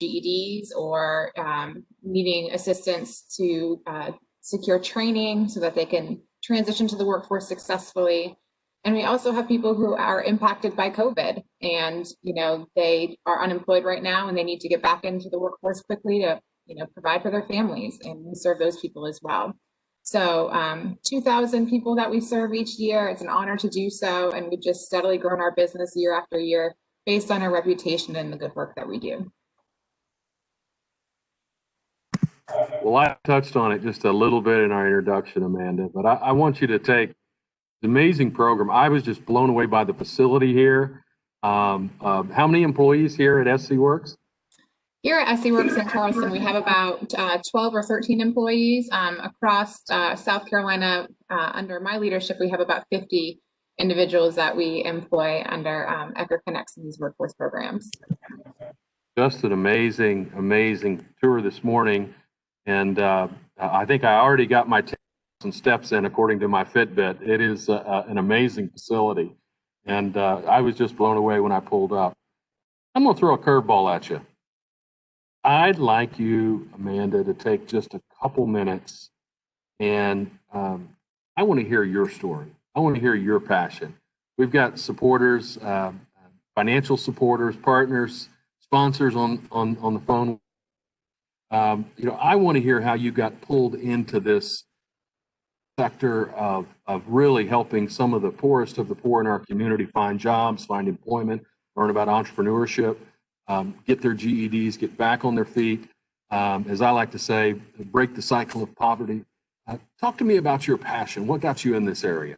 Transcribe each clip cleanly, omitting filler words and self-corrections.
GEDs or needing assistance to secure training so that they can transition to the workforce successfully. And we also have people who are impacted by COVID and, they are unemployed right now and they need to get back into the workforce quickly to, provide for their families, and we serve those people as well. So 2,000 people that we serve each year. It's an honor to do so. And we've just steadily grown our business year after year based on our reputation and the good work that we do. Well, I touched on it just a little bit in our introduction, Amanda, but I want you to take the amazing program. I was just blown away by the facility here. How many employees here at SC Works? Here at SC Works in Charleston, we have about 12 or 13 employees. Across South Carolina, under my leadership, we have about 50 individuals that we employ under Eckerd Connects in these workforce programs. Just an amazing, amazing tour this morning. And I think I already got my 10,000 steps in according to my Fitbit. It is an amazing facility. And I was just blown away when I pulled up. I'm going to throw a curveball at you. I'd like you, Amanda, to take just a couple minutes, and I want to hear your story. I want to hear your passion. We've got supporters, financial supporters, partners, sponsors on the phone. I want to hear how you got pulled into this sector of really helping some of the poorest of the poor in our community find jobs, find employment, learn about entrepreneurship, get their GEDs, get back on their feet. As I like to say, break the cycle of poverty. Talk to me about your passion. What got you in this area?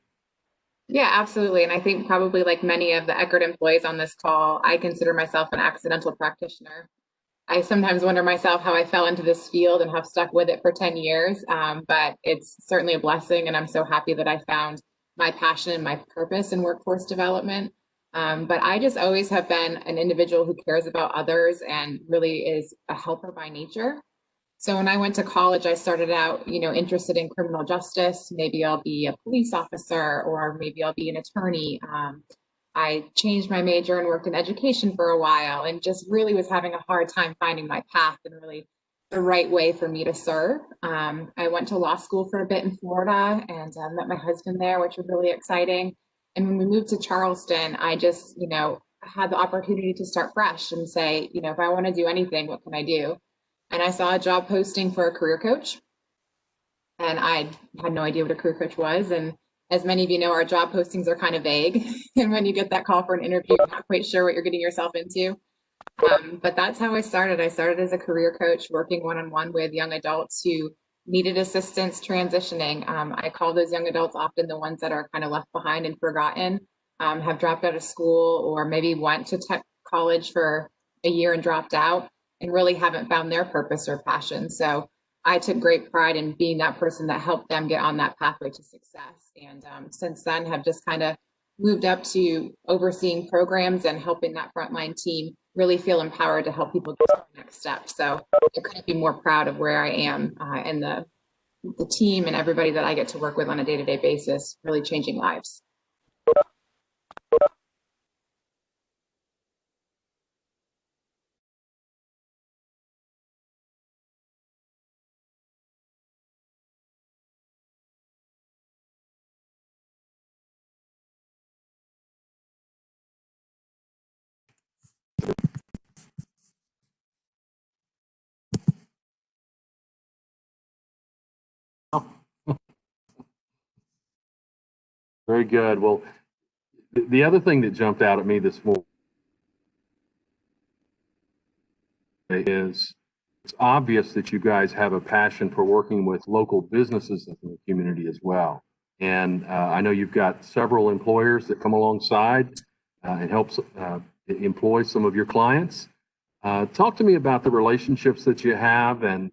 Yeah, absolutely. And I think probably like many of the Eckerd employees on this call, I consider myself an accidental practitioner. I sometimes wonder myself how I fell into this field and have stuck with it for 10 years, but it's certainly a blessing. And I'm so happy that I found my passion and my purpose in workforce development. But I just always have been an individual who cares about others and really is a helper by nature. So when I went to college, I started out, interested in criminal justice. Maybe I'll be a police officer, or maybe I'll be an attorney. I changed my major and worked in education for a while, and just really was having a hard time finding my path and really the right way for me to serve. I went to law school for a bit in Florida and met my husband there, which was really exciting. And when we moved to Charleston, I just, had the opportunity to start fresh and say, if I want to do anything, what can I do? And I saw a job posting for a career coach. And I had no idea what a career coach was. And as many of you know, our job postings are kind of vague. And when you get that call for an interview, you're not quite sure what you're getting yourself into. But that's how I started. I started as a career coach, working one-on-one with young adults who needed assistance transitioning. I call those young adults often the ones that are kind of left behind and forgotten, have dropped out of school, or maybe went to tech college for a year and dropped out and really haven't found their purpose or passion. So I took great pride in being that person that helped them get on that pathway to success. And since then have just kind of moved up to overseeing programs and helping that frontline team really feel empowered to help people get to the next step. So I couldn't be more proud of where I am and the team and everybody that I get to work with on a day-to-day basis, really changing lives. Very good. Well, the other thing that jumped out at me this morning is it's obvious that you guys have a passion for working with local businesses in the community as well. And I know you've got several employers that come alongside and help employ some of your clients. Talk to me about the relationships that you have, and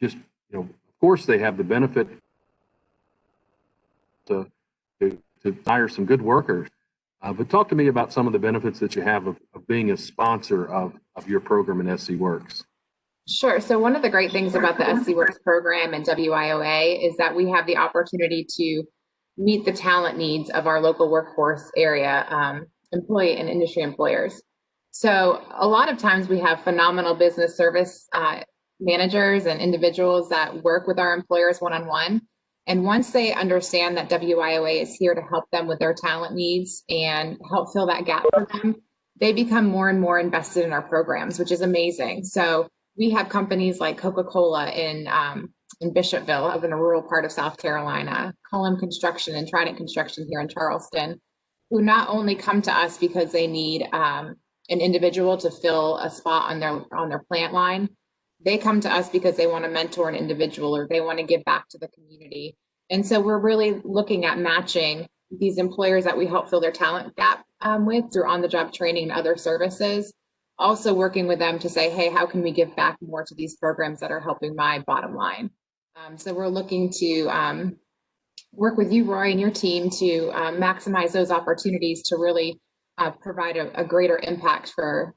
just, of course, they have the benefit to hire some good workers. But talk to me about some of the benefits that you have of being a sponsor of your program in SC Works. Sure. So one of the great things about the SC Works program and WIOA is that we have the opportunity to meet the talent needs of our local workforce area, employee and industry employers. So a lot of times we have phenomenal business service managers and individuals that work with our employers one-on-one. And once they understand that WIOA is here to help them with their talent needs and help fill that gap for them, they become more and more invested in our programs, which is amazing. So we have companies like Coca-Cola in Bishopville, up in a rural part of South Carolina, Cullum Construction and Trident Construction here in Charleston, who not only come to us because they need an individual to fill a spot on their plant line. They come to us because they want to mentor an individual or they want to give back to the community. And so we're really looking at matching these employers that we help fill their talent gap with through on-the-job training and other services. Also working with them to say, hey, how can we give back more to these programs that are helping my bottom line? So we're looking to work with you, Roy, and your team to maximize those opportunities to really provide a greater impact for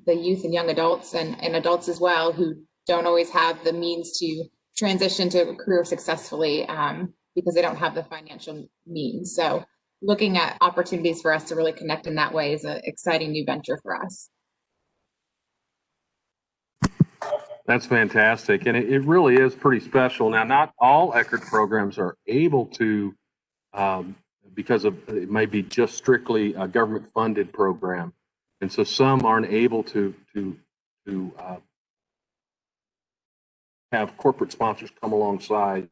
the youth and young adults and adults as well who don't always have the means to transition to a career successfully because they don't have the financial means. So looking at opportunities for us to really connect in that way is an exciting new venture for us. That's fantastic. And it really is pretty special. Now, not all Eckerd programs are able to, because of it may be just strictly a government funded program. And so some aren't able to have corporate sponsors come alongside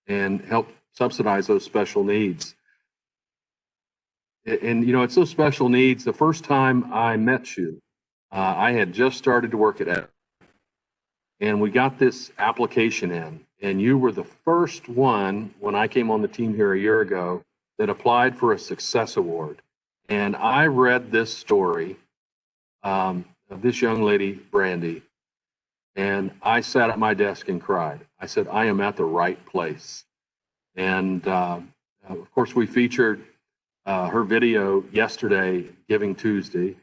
and help subsidize those special needs. And, you know, it's those special needs. The first time I met you, I had just started to work at Eckerd. And we got this application in, and you were the first one when I came on the team here a year ago that applied for a success award. And I read this story of this young lady, Brandy, and I sat at my desk and cried. I said, I am at the right place. And of course, we featured her video yesterday, Giving Tuesday.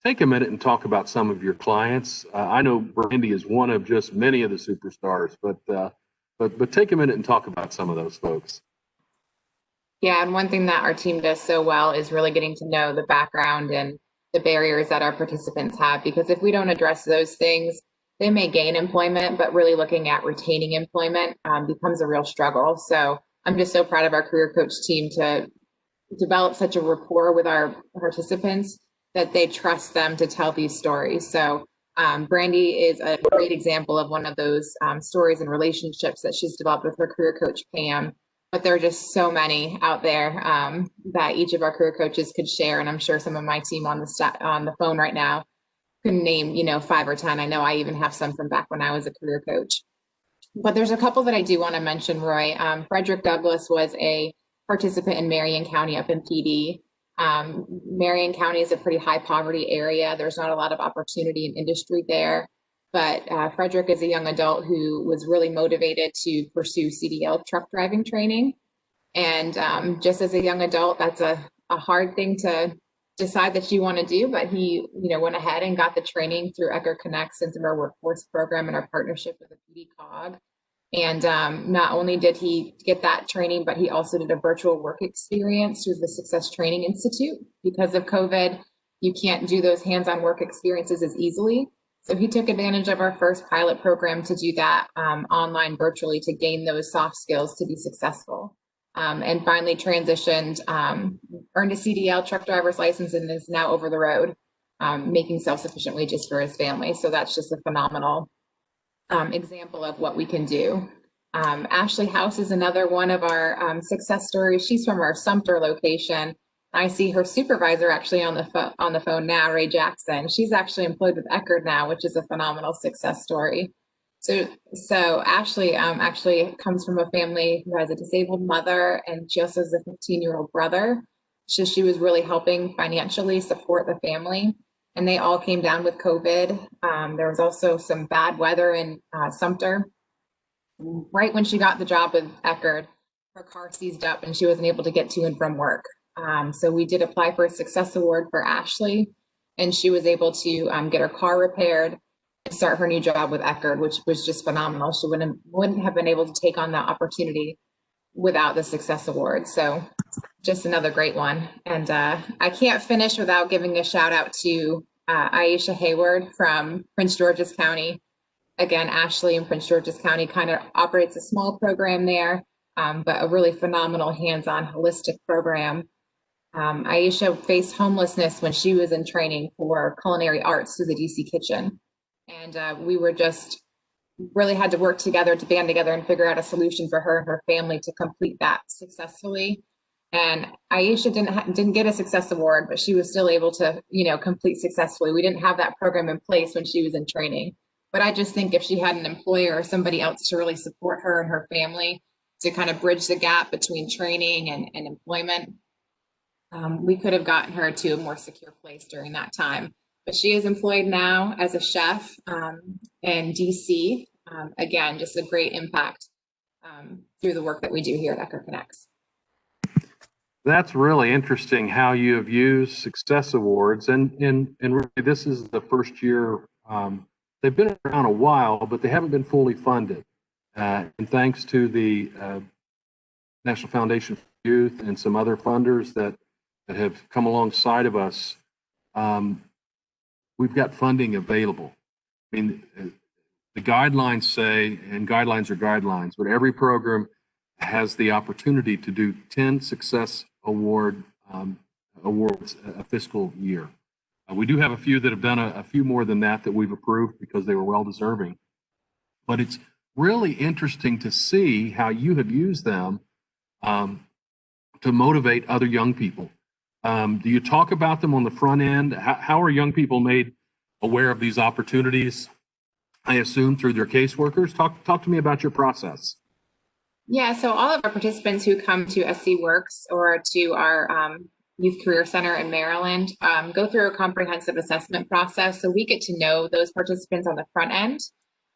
Take a minute and talk about some of your clients. I know Brandy is one of just many of the superstars, but take a minute and talk about some of those folks. Yeah, and one thing that our team does so well is really getting to know the background and the barriers that our participants have, because if we don't address those things, they may gain employment, but really looking at retaining employment becomes a real struggle. So I'm just so proud of our career coach team to develop such a rapport with our participants that they trust them to tell these stories. So Brandy is a great example of one of those stories and relationships that she's developed with her career coach, Pam. But there are just so many out there that each of our career coaches could share. And I'm sure some of my team on the phone right now can name, 5 or 10. I know I even have some from back when I was a career coach. But there's a couple that I do want to mention, Roy. Frederick Douglass was a participant in Marion County up in PD. Marion County is a pretty high poverty area. There's not a lot of opportunity in industry there, but Frederick is a young adult who was really motivated to pursue CDL truck driving training. And just as a young adult, that's a hard thing to decide that you want to do, but he, went ahead and got the training through Eckerd Connects and through our workforce program and our partnership with the PD COG. And not only did he get that training, but he also did a virtual work experience through the Success Training Institute. Because of COVID, you can't do those hands-on work experiences as easily. So he took advantage of our first pilot program to do that online virtually to gain those soft skills to be successful. And finally transitioned, earned a CDL truck driver's license and is now over the road, making self-sufficient wages for his family. So that's just a phenomenal example of what we can do. Ashley House is another one of our success stories. She's from our Sumter location. I see her supervisor actually on the phone now, Ray Jackson. She's actually employed with Eckerd now, which is a phenomenal success story. So Ashley actually comes from a family who has a disabled mother, and she also has a 15-year-old brother. So she was really helping financially support the family. And they all came down with COVID. There was also some bad weather in Sumter. Right when she got the job with Eckerd, her car seized up and she wasn't able to get to and from work. So we did apply for a success award for Ashley, and she was able to get her car repaired and start her new job with Eckerd, which was just phenomenal. She wouldn't have been able to take on that opportunity without the success award. So just another great one. And I can't finish without giving a shout out to Aisha Hayward from Prince George's County. Again, Ashley in Prince George's County kind of operates a small program there, but a really phenomenal hands-on holistic program. Aisha faced homelessness when she was in training for culinary arts through the DC Kitchen. And we were just really had to work together to band together and figure out a solution for her and her family to complete that successfully. And Aisha didn't get a success award, but she was still able to, complete successfully. We didn't have that program in place when she was in training. But I just think if she had an employer or somebody else to really support her and her family to kind of bridge the gap between training and employment, we could have gotten her to a more secure place during that time. But she is employed now as a chef in DC. Again, just a great impact through the work that we do here at Eckerd Connects. That's really interesting how you have used success awards, and really this is the first year. They've been around a while, but they haven't been fully funded. And thanks to the National Foundation for Youth and some other funders that have come alongside of us, we've got funding available. I mean, the guidelines say, and guidelines are guidelines, but every program has the opportunity to do 10 success awards a fiscal year. We do have a few that have done a few more than that we've approved because they were well deserving. But it's really interesting to see how you have used them to motivate other young people. Do you talk about them on the front end? How are young people made aware of these opportunities? I assume through their caseworkers. Talk to me about your process. Yeah, so all of our participants who come to SC Works or to our Youth Career Center in Maryland go through a comprehensive assessment process. So we get to know those participants on the front end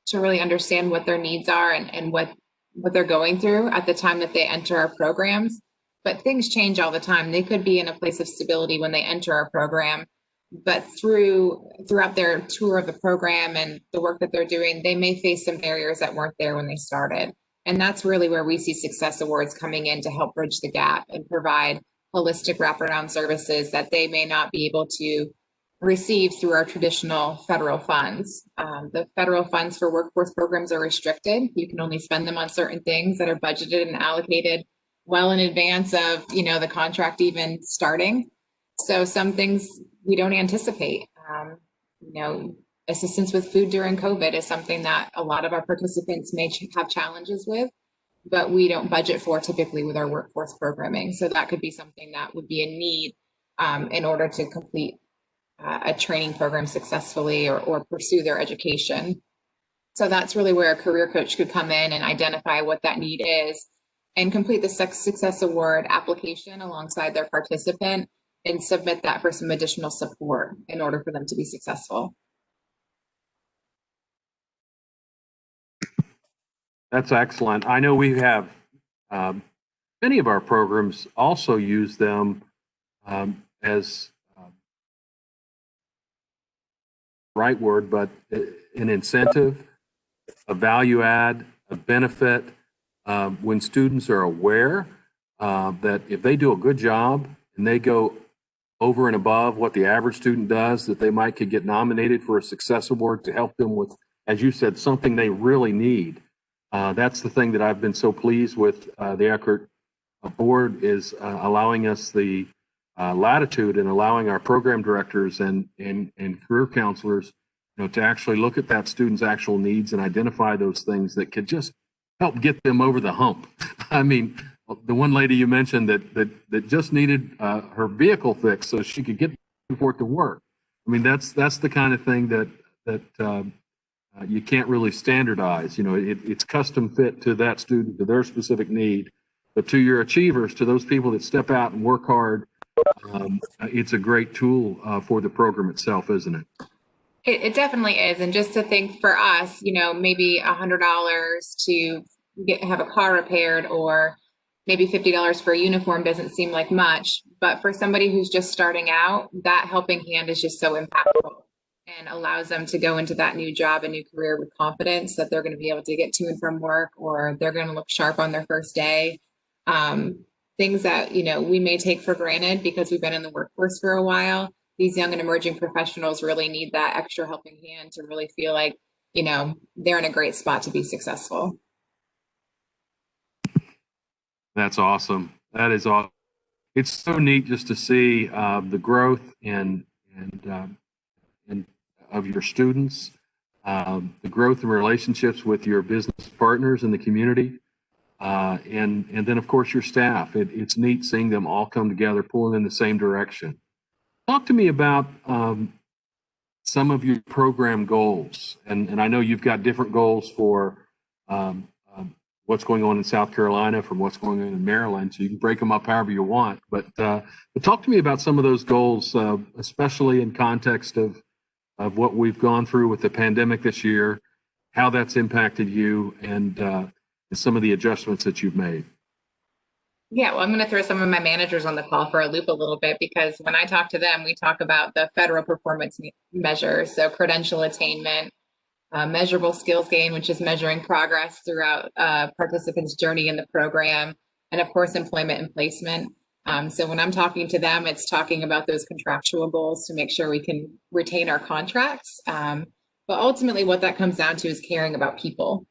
to really understand what their needs are and what they're going through at the time that they enter our programs. But things change all the time. They could be in a place of stability when they enter our program, but throughout their tour of the program and the work that they're doing, they may face some barriers that weren't there when they started. And that's really where we see success awards coming in to help bridge the gap and provide holistic wraparound services that they may not be able to receive through our traditional federal funds. The federal funds for workforce programs are restricted. You can only spend them on certain things that are budgeted and allocated well in advance of, the contract even starting. So some things we don't anticipate. Assistance with food during COVID is something that a lot of our participants may have challenges with, but we don't budget for typically with our workforce programming. So that could be something that would be a need in order to complete a training program successfully or pursue their education. So that's really where a career coach could come in and identify what that need is and complete the success award application alongside their participant and submit that for some additional support in order for them to be successful. That's excellent. I know we have many of our programs also use them as right word, but an incentive, a value add, a benefit. When students are aware that if they do a good job and they go over and above what the average student does, that they might could get nominated for a success award to help them with, as you said, something they really need. That's the thing that I've been so pleased with the Eckerd board is allowing us the latitude and allowing our program directors and career counselors, to actually look at that student's actual needs and identify those things that could just help get them over the hump. I mean, the one lady you mentioned that just needed her vehicle fixed so she could get forth to work. I mean, that's the kind of thing that you can't really standardize. It's custom fit to that student, to their specific need. But to your achievers, to those people that step out and work hard, it's a great tool for the program itself, isn't it? It definitely is. And just to think for us, maybe $100 to have a car repaired or maybe $50 for a uniform doesn't seem like much. But for somebody who's just starting out, that helping hand is just so impactful and allows them to go into that new job and new career with confidence that they're going to be able to get to and from work, or they're going to look sharp on their first day. things that, we may take for granted because we've been in the workforce for a while. These young and emerging professionals really need that extra helping hand to really feel like, they're in a great spot to be successful. That's awesome. That is awesome. It's so neat just to see the growth and of your students, the growth in relationships with your business partners in the community, and then of course your staff. It's neat seeing them all come together, pulling in the same direction. Talk to me about some of your program goals, and I know you've got different goals for what's going on in South Carolina from what's going on in Maryland, so you can break them up however you want. But talk to me about some of those goals, especially in context of what we've gone through with the pandemic this year, how that's impacted you, and some of the adjustments that you've made. Yeah, well, I'm going to throw some of my managers on the call for a loop a little bit, because when I talk to them, we talk about the federal performance measures, so credential attainment, measurable skills gain, which is measuring progress throughout participants' journey in the program, and of course, employment and placement. So when I'm talking to them, it's talking about those contractual goals to make sure we can retain our contracts. But ultimately, what that comes down to is caring about people.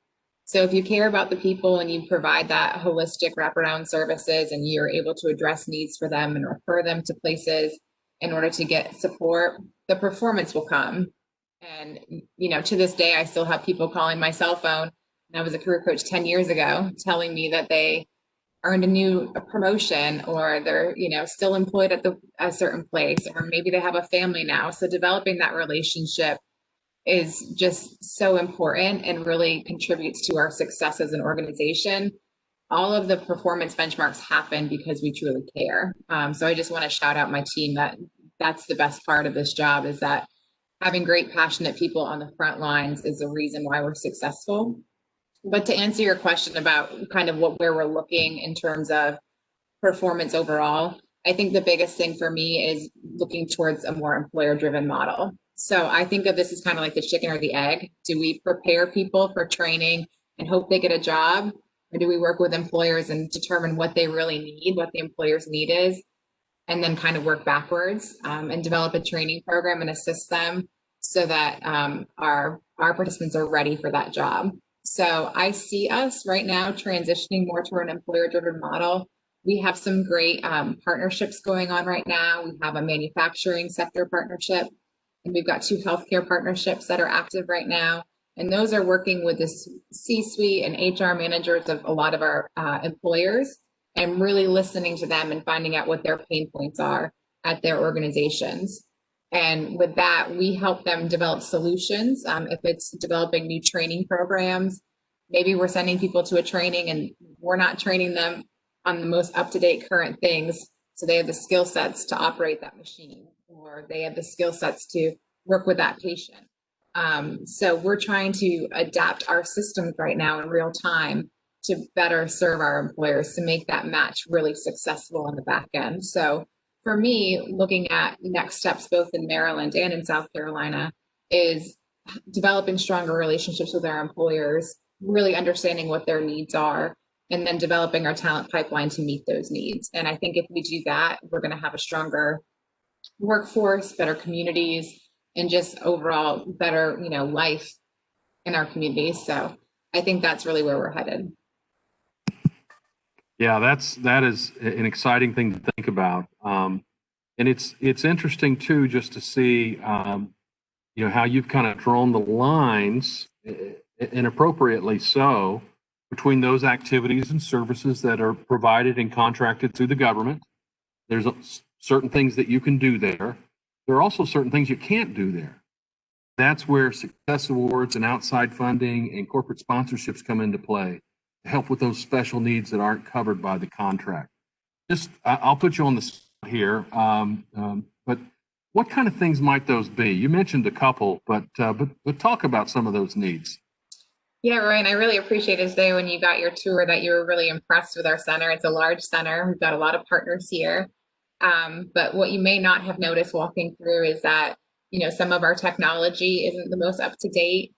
So if you care about the people and you provide that holistic wraparound services and you're able to address needs for them and refer them to places in order to get support, the performance will come. And, to this day, I still have people calling my cell phone. And I was a career coach 10 years ago, telling me that they earned a promotion, or they're, still employed at a certain place, or maybe they have a family now. So developing that relationship is just so important and really contributes to our success as an organization. All of the performance benchmarks happen because we truly care. So I just want to shout out my team. That's the best part of this job, is that having great, passionate people on the front lines is the reason why we're successful. But to answer your question about kind of where we're looking in terms of performance overall, I think the biggest thing for me is looking towards a more employer-driven model. So I think of this as kind of like the chicken or the egg. Do we prepare people for training and hope they get a job? Or do we work with employers and determine what they really need, what the employer's need is, and then kind of work backwards and develop a training program and assist them so that our participants are ready for that job? So I see us right now transitioning more to an employer-driven model. We have some great partnerships going on right now. We have a manufacturing sector partnership, and we've got 2 healthcare partnerships that are active right now. And those are working with the C-suite and HR managers of a lot of our employers, and really listening to them and finding out what their pain points are at their organizations. And with that, we help them develop solutions. If it's developing new training programs, maybe we're sending people to a training and we're not training them on the most up-to-date current things, so they have the skill sets to operate that machine, or they have the skill sets to work with that patient. So we're trying to adapt our systems right now in real time to better serve our employers, to make that match really successful on the back end. So for me, looking at next steps both in Maryland and in South Carolina is developing stronger relationships with our employers, really understanding what their needs are, and then developing our talent pipeline to meet those needs. And I think if we do that, we're going to have a stronger workforce, better communities, and just overall better, life in our communities. So I think that's really where we're headed. Yeah, that is an exciting thing to think about, and it's interesting too, just to see how you've kind of drawn the lines, and appropriately so, between those activities and services that are provided and contracted through the government. There's certain things that you can do there. There are also certain things you can't do there. That's where success awards and outside funding and corporate sponsorships come into play to help with those special needs that aren't covered by the contract. I'll put you on the spot here, but what kind of things might those be? You mentioned a couple, but talk about some of those needs. Yeah, Ryan, I really appreciated today when you got your tour that you were really impressed with our center. It's a large center. We've got a lot of partners here. But what you may not have noticed walking through is that, some of our technology isn't the most up to date.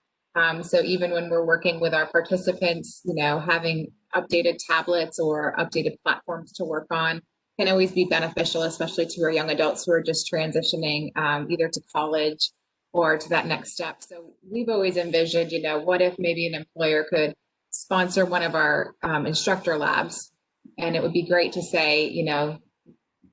So even when we're working with our participants, having updated tablets or updated platforms to work on can always be beneficial, especially to our young adults who are just transitioning either to college or to that next step. So we've always envisioned, what if maybe an employer could sponsor one of our instructor labs? And it would be great to say,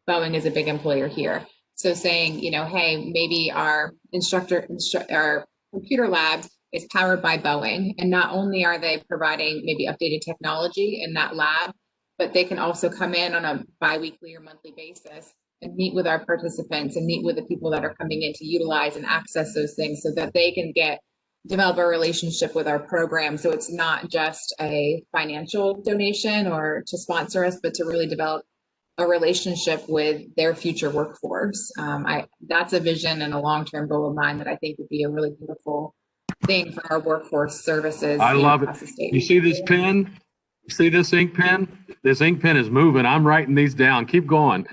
Boeing is a big employer here. So saying, hey, maybe our our computer lab is powered by Boeing. And not only are they providing maybe updated technology in that lab, but they can also come in on a biweekly or monthly basis and meet with our participants and meet with the people that are coming in to utilize and access those things so that they can develop a relationship with our program. So it's not just a financial donation or to sponsor us, but to really develop a relationship with their future workforce. That's a vision and a long-term goal of mine that I think would be a really beautiful thing for our workforce services. I love it. You see this pen? You see this ink pen? This ink pen is moving. I'm writing these down. Keep going.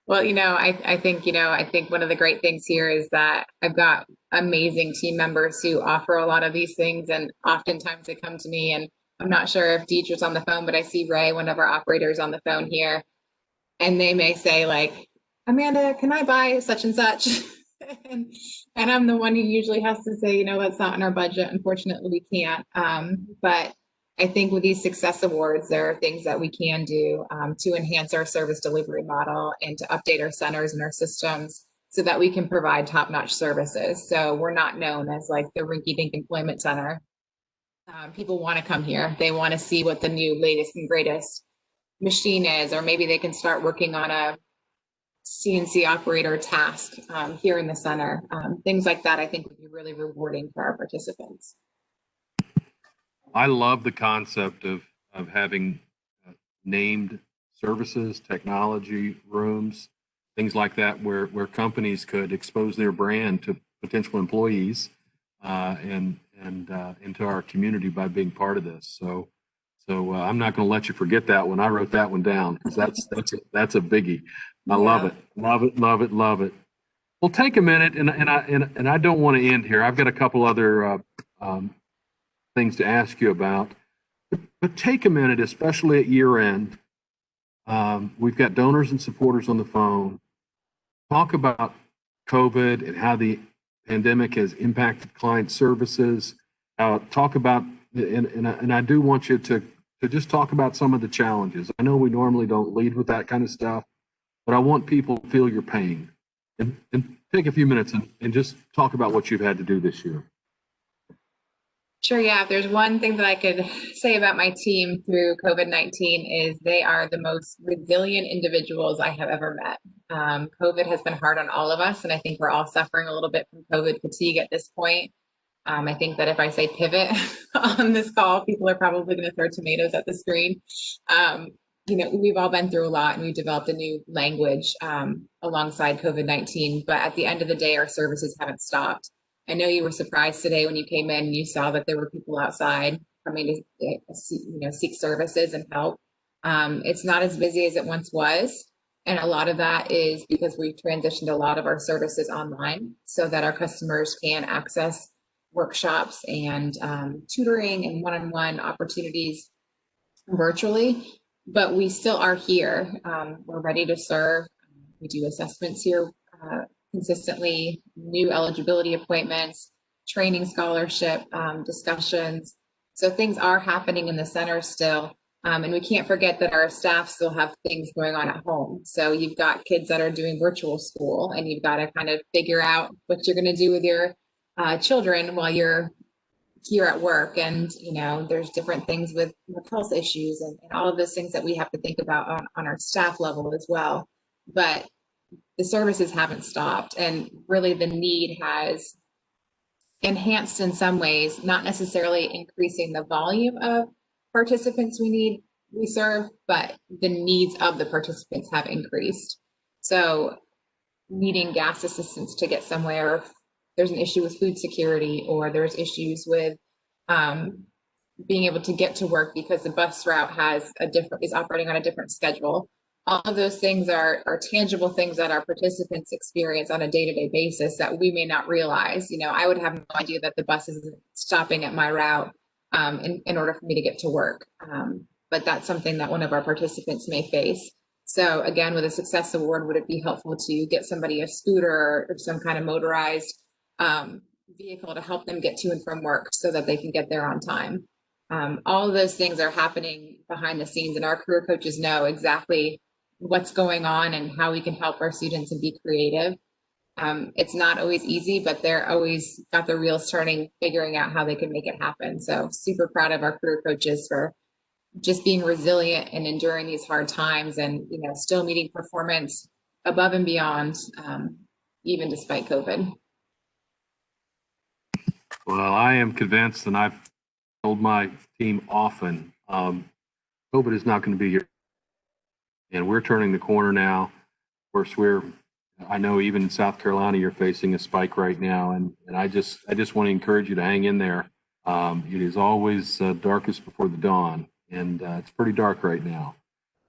Well, I think one of the great things here is that I've got amazing team members who offer a lot of these things, and oftentimes they come to me, and I'm not sure if Deidre's on the phone, but I see Ray, one of our operators, on the phone here, and they may say like, Amanda, can I buy such and such? and I'm the one who usually has to say, that's not in our budget. Unfortunately, we can't. But I think with these success awards, there are things that we can do to enhance our service delivery model and to update our centers and our systems so that we can provide top-notch services. So we're not known as like the rinky-dink employment center. People want to come here. They want to see what the new latest and greatest machine is, or maybe they can start working on a CNC operator task here in the center. Things like that, I think, would be really rewarding for our participants. I love the concept of having named services, technology rooms, things like that, where companies could expose their brand to potential employees and into our community by being part of this. So I'm not going to let you forget that one. I wrote that one down because that's a biggie. I love it, love it, love it, love it. Well, take a minute, and I don't want to end here. I've got a couple other things to ask you about, but take a minute, especially at year end. We've got donors and supporters on the phone. Talk about COVID and how the pandemic has impacted client services. Talk about, and I do want you to just talk about some of the challenges. I know we normally don't lead with that kind of stuff, but I want people to feel your pain and take a few minutes and just talk about what you've had to do this year. Sure, yeah. If there's one thing that I could say about my team through COVID-19 is they are the most resilient individuals I have ever met. COVID has been hard on all of us, and I think we're all suffering a little bit from COVID fatigue at this point. I think that if I say pivot on this call, people are probably going to throw tomatoes at the screen. We've all been through a lot, and we developed a new language alongside COVID-19. But at the end of the day, our services haven't stopped. I know you were surprised today when you came in and you saw that there were people outside coming to seek services and help. It's not as busy as it once was. And a lot of that is because we've transitioned a lot of our services online so that our customers can access workshops and tutoring and one-on-one opportunities virtually. But we still are here. We're ready to serve. We do assessments here consistently, new eligibility appointments, training scholarship discussions. So things are happening in the center still. And we can't forget that our staff still have things going on at home. So you've got kids that are doing virtual school, and you've got to kind of figure out what you're going to do with your children while you're here at work. And, there's different things with health issues and all of those things that we have to think about on our staff level as well. But the services haven't stopped, and really the need has enhanced in some ways, not necessarily increasing the volume of participants we serve, but the needs of the participants have increased. So needing gas assistance to get somewhere, if there's an issue with food security, or there's issues with being able to get to work because the bus route is operating on a different schedule. All of those things are tangible things that our participants experience on a day-to-day basis that we may not realize. I would have no idea that the bus isn't stopping at my route in order for me to get to work. But that's something that one of our participants may face. So again, with a success award, would it be helpful to get somebody a scooter or some kind of motorized vehicle to help them get to and from work so that they can get there on time? All of those things are happening behind the scenes, and our career coaches know exactly what's going on and how we can help our students and be creative. It's not always easy, but they're always got the wheels turning, figuring out how they can make it happen. So super proud of our career coaches for just being resilient and enduring these hard times, and still meeting performance above and beyond, even despite COVID. Well, I am convinced, and I've told my team often, COVID is not going to be here, and we're turning the corner now. Of course, I know even in South Carolina, you're facing a spike right now, and I just want to encourage you to hang in there. It is always darkest before the dawn, and it's pretty dark right now.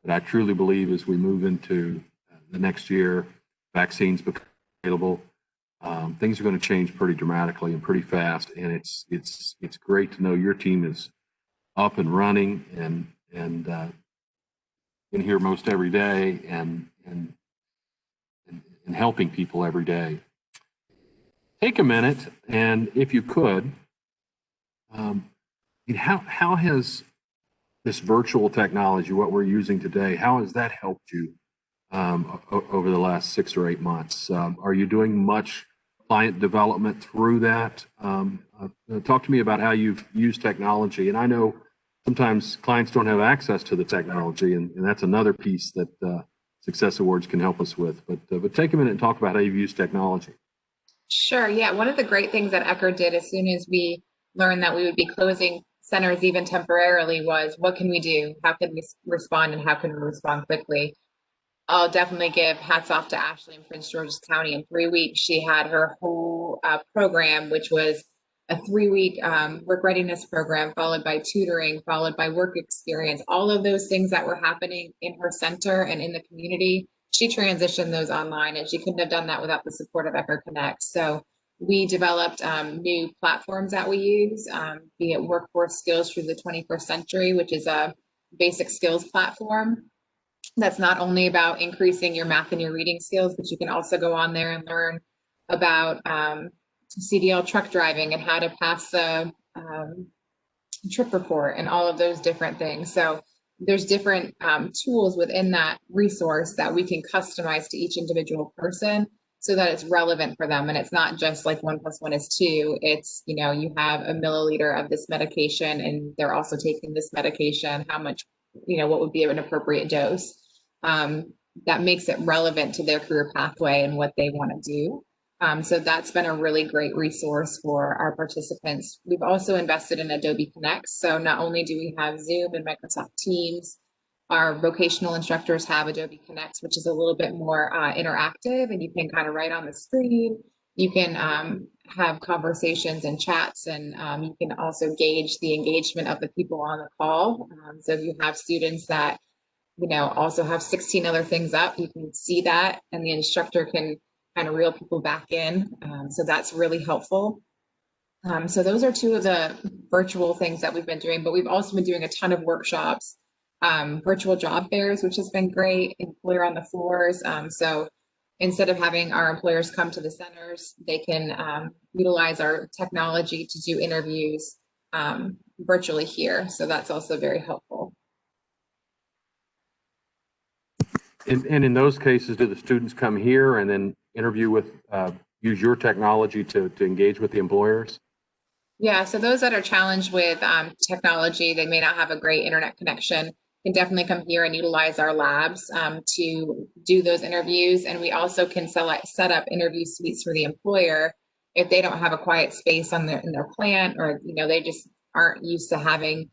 But I truly believe as we move into the next year, vaccines become available, things are going to change pretty dramatically and pretty fast. And it's great to know your team is up and running and in here most every day and helping people every day. Take a minute, and if you could, how has this virtual technology, what we're using today, how has that helped you over the last 6 or 8 months? Are you doing much client development through that? Talk to me about how you've used technology. And I know sometimes clients don't have access to the technology, and that's another piece that Success Awards can help us with. But take a minute and talk about how you've used technology. Sure. Yeah. One of the great things that Eckerd did as soon as we learned that we would be closing centers even temporarily was, what can we do? How can we respond, and how can we respond quickly? I'll definitely give hats off to Ashley in Prince George's County. In 3 weeks, she had her whole program, which was a 3-week work readiness program, followed by tutoring, followed by work experience. All of those things that were happening in her center and in the community, she transitioned those online, and she couldn't have done that without the support of Eckerd Connects. So we developed new platforms that we use, be it Workforce Skills through the 21st Century, which is a basic skills platform that's not only about increasing your math and your reading skills, but you can also go on there and learn about CDL truck driving and how to pass the trip report and all of those different things. So there's different tools within that resource that we can customize to each individual person so that it's relevant for them. And it's not just like 1 + 1 is 2. It's, you have a milliliter of this medication and they're also taking this medication. How much, what would be an appropriate dose? That makes it relevant to their career pathway and what they want to do. So that's been a really great resource for our participants. We've also invested in Adobe Connects. So not only do we have Zoom and Microsoft Teams, our vocational instructors have Adobe Connects, which is a little bit more interactive, and you can kind of write on the screen. You can have conversations and chats, and you can also gauge the engagement of the people on the call. So if you have students that also have 16 other things up, you can see that, and the instructor can kind of reel people back in. So that's really helpful. So those are 2 of the virtual things that we've been doing, but we've also been doing a ton of workshops, virtual job fairs, which has been great, employer on the floors. So instead of having our employers come to the centers, they can utilize our technology to do interviews virtually here. So that's also very helpful. And in those cases, do the students come here and then interview with, use your technology to engage with the employers? Yeah, so those that are challenged with technology, they may not have a great internet connection, can definitely come here and utilize our labs to do those interviews. And we also can set up interview suites for the employer if they don't have a quiet space in their plant, or they just aren't used to having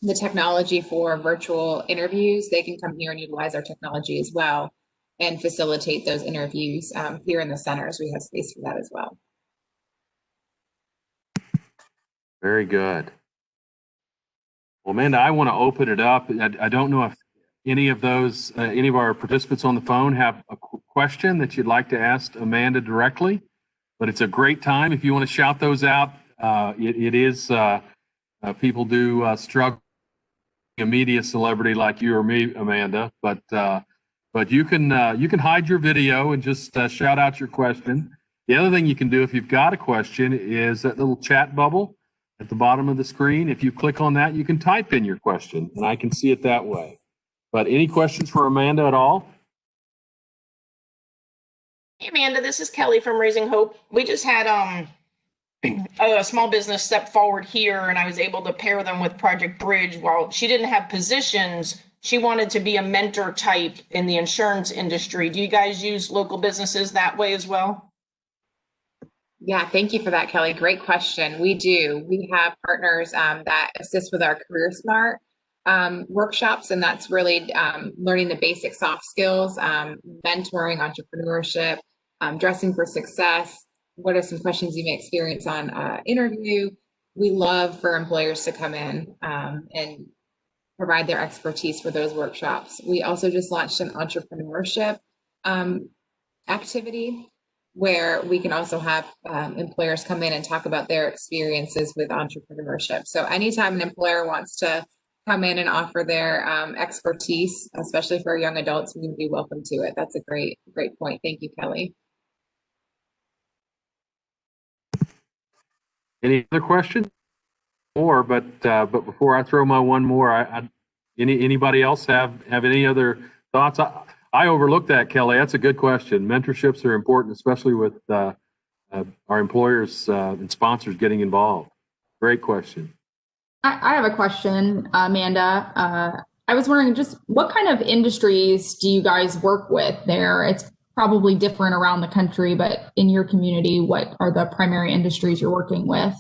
the technology for virtual interviews. They can come here and utilize our technology as well and facilitate those interviews here in the centers. We have space for that as well. Very good. Well, Amanda, I want to open it up. I don't know if any of our participants on the phone have a question that you'd like to ask Amanda directly, but it's a great time if you want to shout those out. It is people do struggle a media celebrity like you or me, Amanda, but you can hide your video and just shout out your question. The other thing you can do if you've got a question is that little chat bubble at the bottom of the screen. If you click on that, you can type in your question, and I can see it that way. But any questions for Amanda at all? Hey, Amanda, this is Kelly from Raising Hope. We just had a small business step forward here, and I was able to pair them with Project Bridge. While she didn't have positions, she wanted to be a mentor type in the insurance industry. Do you guys use local businesses that way as well? Yeah, thank you for that, Kelly. Great question. We do. We have partners that assist with our Career Smart workshops, and that's really learning the basic soft skills, mentoring, entrepreneurship, dressing for success. What are some questions you may experience on interview? We love for employers to come in and provide their expertise for those workshops. We also just launched an entrepreneurship activity where we can also have employers come in and talk about their experiences with entrepreneurship. So anytime an employer wants to come in and offer their expertise, especially for young adults, we would be welcome to it. That's a great point. Thank you, Kelly. Any other questions? But before I throw my one more, anybody else have any other thoughts? I overlooked that, Kelly. That's a good question. Mentorships are important, especially with our employers and sponsors getting involved. Great question. I have a question, Amanda. I was wondering just what kind of industries do you guys work with there? It's probably different around the country, but in your community, what are the primary industries you're working with?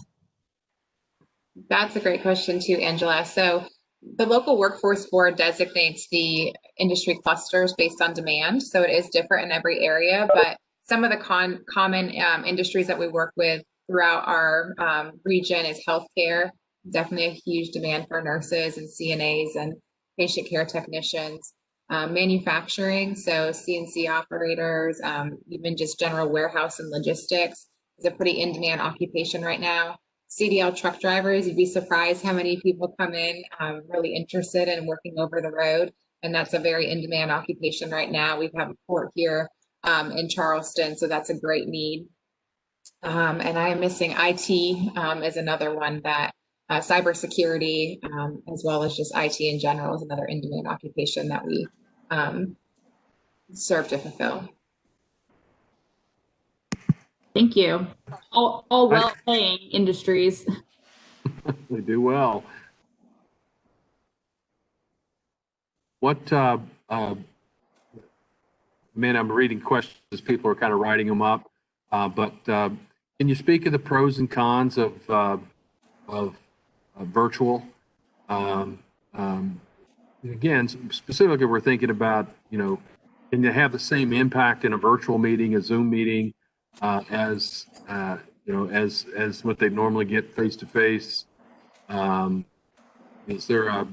That's a great question too, Angela. So the local workforce board designates the industry clusters based on demand. So it is different in every area, but some of the common industries that we work with throughout our region is healthcare. Definitely a huge demand for nurses and CNAs and patient care technicians. Manufacturing, so CNC operators, even just general warehouse and logistics is a pretty in-demand occupation right now. CDL truck drivers, you'd be surprised how many people come in really interested in working over the road, and that's a very in-demand occupation right now. We have a port here in Charleston, so that's a great need. And I am missing IT is another one that cybersecurity, as well as just IT in general, is another in-demand occupation that we serve to fulfill. Thank you. All well-paying industries. They do well. What, man, I'm reading questions as people are kind of writing them up, but can you speak of the pros and cons of virtual? Again, specifically, we're thinking about, can you have the same impact in a virtual meeting, a Zoom meeting, as what they normally get face to face? Is there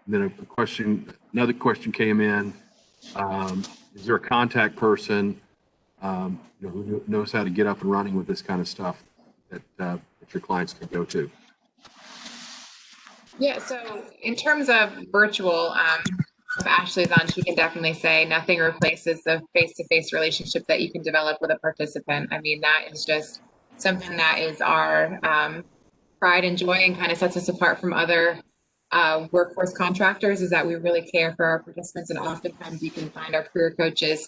then a question? Another question came in. Is there a contact person who knows how to get up and running with this kind of stuff that your clients can go to? Yeah, so in terms of virtual, if Ashley's on, she can definitely say nothing replaces the face-to-face relationship that you can develop with a participant. I mean, that is just something that is our pride and joy and kind of sets us apart from other workforce contractors, is that we really care for our participants. And oftentimes you can find our career coaches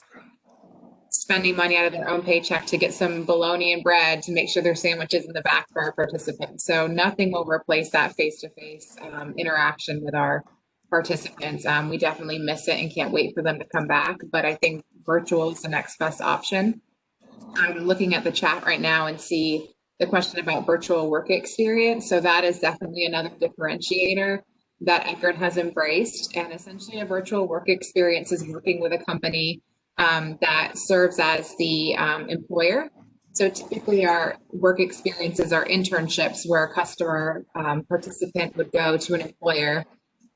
spending money out of their own paycheck to get some bologna and bread to make sure their sandwiches in the back for our participants. So nothing will replace that face-to-face interaction with our participants. We definitely miss it and can't wait for them to come back, but I think virtual is the next best option. I'm looking at the chat right now and see the question about virtual work experience. So that is definitely another differentiator that Eckerd has embraced. And essentially a virtual work experience is working with a company that serves as the employer. So typically our work experiences are internships where a customer participant would go to an employer,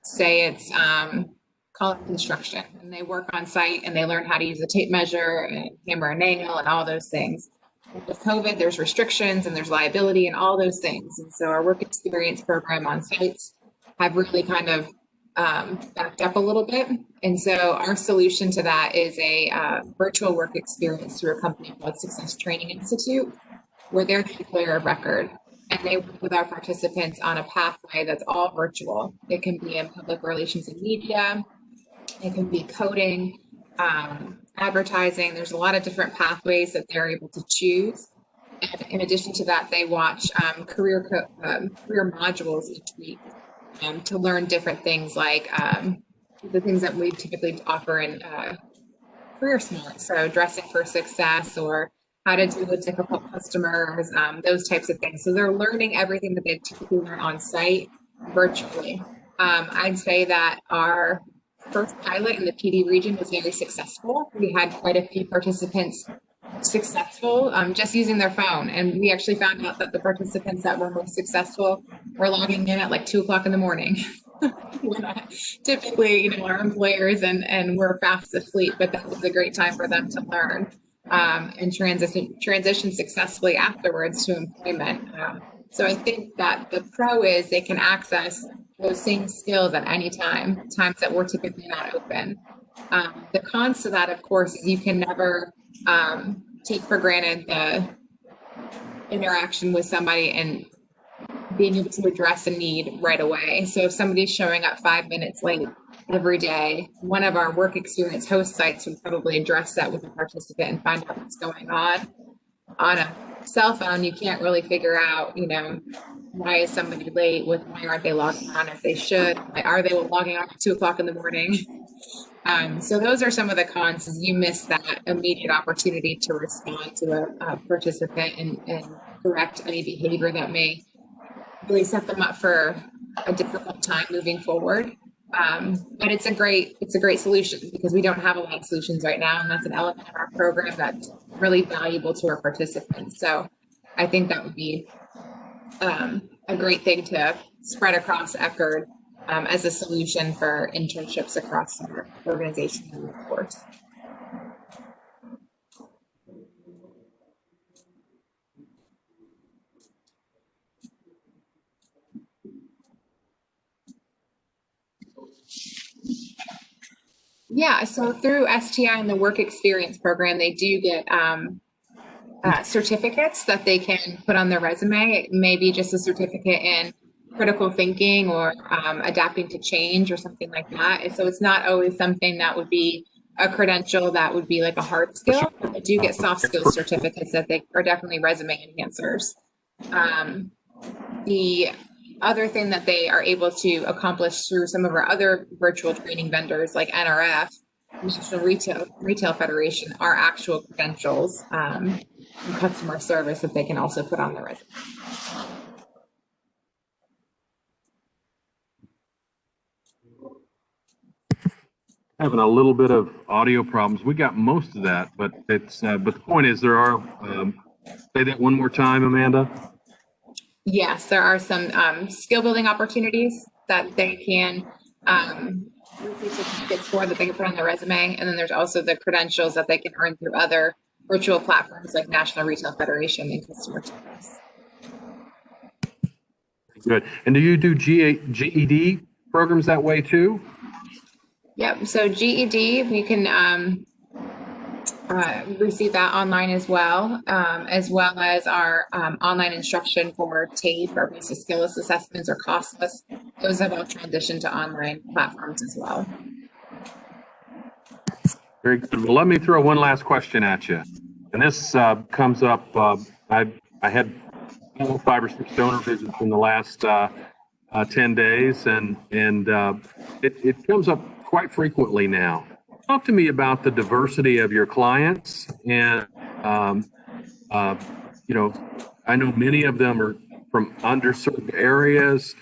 say it's call it construction, and they work on site and they learn how to use a tape measure and hammer a nail and all those things. with COVID, there's restrictions and there's liability and all those things. And so our work experience program on sites have really kind of backed up a little bit. And so our solution to that is a virtual work experience through a company called Success Training Institute, where they're the employer of record. And they work with our participants on a pathway that's all virtual. It can be in public relations and media. It can be coding, advertising. There's a lot of different pathways that they're able to choose. And in addition to that, they watch career modules each week to learn different things like the things that we typically offer in Career Smart. So dressing for success, or how to deal with difficult customers, those types of things. So they're learning everything that they typically learn on site virtually. I'd say that our first pilot in the PD region was very successful. We had quite a few participants successful just using their phone. And we actually found out that the participants that were most successful were logging in at like 2 o'clock in the morning. Typically, you know, our employers and we're fast asleep, but that was a great time for them to learn and transition successfully afterwards to employment. So I think that the pro is they can access those same skills at any time, times that we're typically not open. The cons to that, of course, is you can never take for granted the interaction with somebody and being able to address a need right away. So if somebody's showing up 5 minutes late every day, one of our work experience host sites would probably address that with a participant and find out what's going on. On a cell phone, you can't really figure out, you know, why is somebody late? Why aren't they logging on as they should? Why are they logging on at 2 o'clock in the morning? So those are some of the cons, is you miss that immediate opportunity to respond to a participant and correct any behavior that may really set them up for a difficult time moving forward. But it's a great solution, because we don't have a lot of solutions right now, and that's an element of our program that's really valuable to our participants. So I think that would be a great thing to spread across Eckerd as a solution for internships across our organization and workforce. Yeah, so through STI and the work experience program, they do get certificates that they can put on their resume. It may be just a certificate in critical thinking or adapting to change or something like that. And so it's not always something that would be a credential that would be like a hard skill. But they do get soft skills certificates that they are definitely resume enhancers. The other thing that they are able to accomplish through some of our other virtual training vendors like NRF, National Retail Federation, are actual credentials and customer service that they can also put on their resume. Having a little bit of audio problems. We got most of that, but it's but the point is there are. Say that one more time, Amanda. Yes, there are some skill building opportunities that they can receive certificates for that they can put on their resume, and then there's also the credentials that they can earn through other virtual platforms like National Retail Federation and customer service. Good. And do you do GED programs that way too? Yep. So GED, we can receive that online as well as our online instruction for TABE, or basic skills assessments, or costless. Those have all transitioned to online platforms as well. Very good. Well, let me throw one last question at you. And this comes up, I had 5 or 6 donor visits in the last 10 days, and it comes up quite frequently now. Talk to me about the diversity of your clients, and you know, I know many of them are from underserved areas,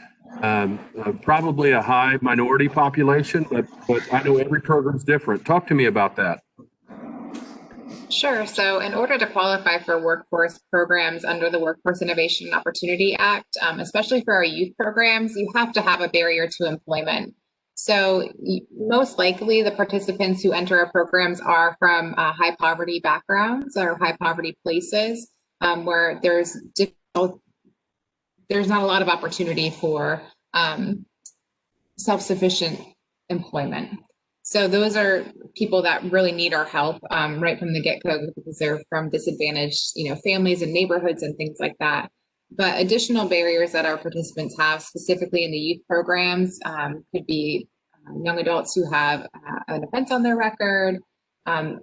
probably a high minority population, but I know every program's different. Talk to me about that. Sure. So in order to qualify for workforce programs under the Workforce Innovation and Opportunity Act, especially for our youth programs, you have to have a barrier to employment. So most likely the participants who enter our programs are from high poverty backgrounds or high poverty places where there's not a lot of opportunity for self-sufficient employment. So those are people that really need our help right from the get-go because they're from disadvantaged, families and neighborhoods and things like that. But additional barriers that our participants have, specifically in the youth programs, could be young adults who have an offense on their record,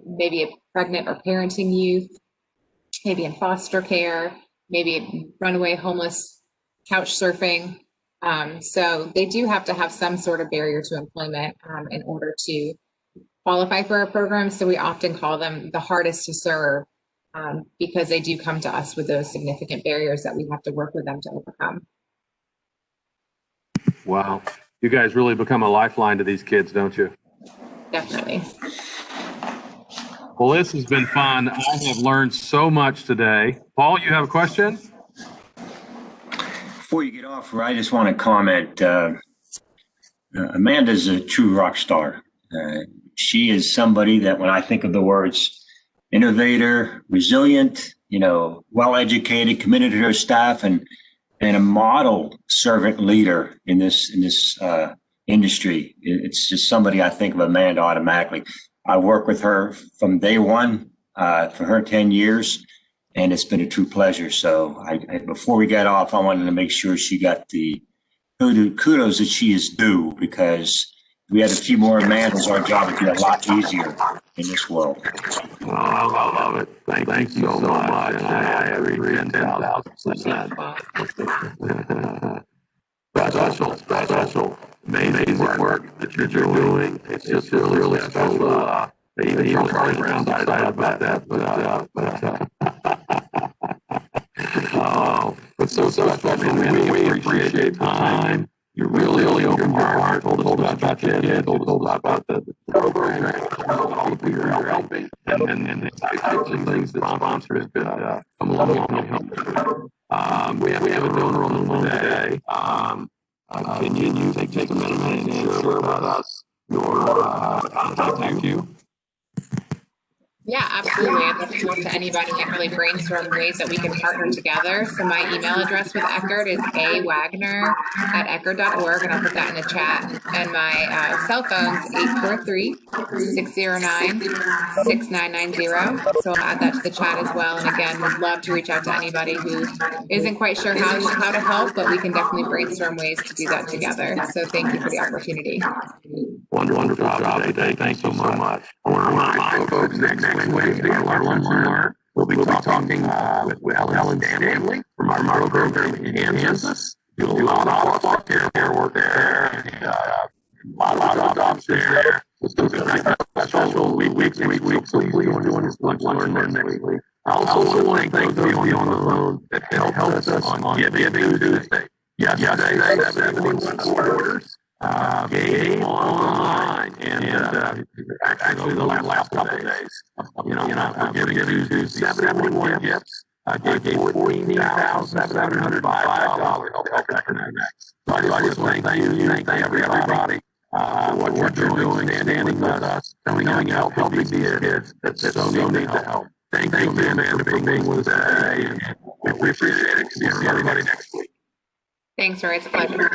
maybe a pregnant or parenting youth, maybe in foster care, maybe runaway homeless, couch surfing. So they do have to have some sort of barrier to employment in order to qualify for our program. So we often call them the hardest to serve because they do come to us with those significant barriers that we have to work with them to overcome. Wow. You guys really become a lifeline to these kids, don't you? Definitely. Well, this has been fun. I have learned so much today. Paul, you have a question? Before you get off, I just want to comment. Amanda's a true rock star. She is somebody that when I think of the words innovator, resilient, well-educated, committed to her staff, and a model servant leader in this industry, it's just somebody I think of Amanda automatically. I worked with her from day one for her 10 years. And it's been a true pleasure. So before we get off, I wanted to make sure she got the kudos that she is due, because if we had a few more Amandas, our job would be a lot easier in this world. Oh, I love it. Thank you so much. I agree 10,000%. Special, amazing work that you're doing. It's just really special. Even Charlie Brown's excited about that, but so special. We appreciate your time. You really opened your heart, told us about your kids, told us about the program, all the people you're helping, and the types of things that sponsors could come along and help. We have a donor on the phone today. Can you take a minute and share with us your contact you? Yeah, absolutely. I'd love to talk to anybody and really brainstorm ways that we can partner together. So my email address with Eckerd is awagner@eckerd.org, and I'll put that in the chat. And my cell phone's 843-609-6990. So I'll add that to the chat as well. And again, would love to reach out to anybody who isn't quite sure how to help, but we can definitely brainstorm ways to do that together. So thank you for the opportunity. Wonderful job today. Thanks so much. I want to remind folks next Wednesday at our lunch and learn, we'll be talking with Ellen Stanley from our program in Kansas. Do a lot of care work there, and a lot of jobs there. It's going to be a special weeks. So please join us lunch and learn next week. I also want to thank those of you on the phone that helped us on Giving Tuesday. Yesterday, 71 orders. Game online, and actually the last couple of days, we're giving you 71 gifts. Gave $14,705 to Eckerd Connects. So I just want to thank everybody for what you're doing, standing with us, coming out and helping these kids that so need the help. Thank you, man, for being with us today, and we appreciate it. See everybody next week. Thanks, Roy. It's a pleasure.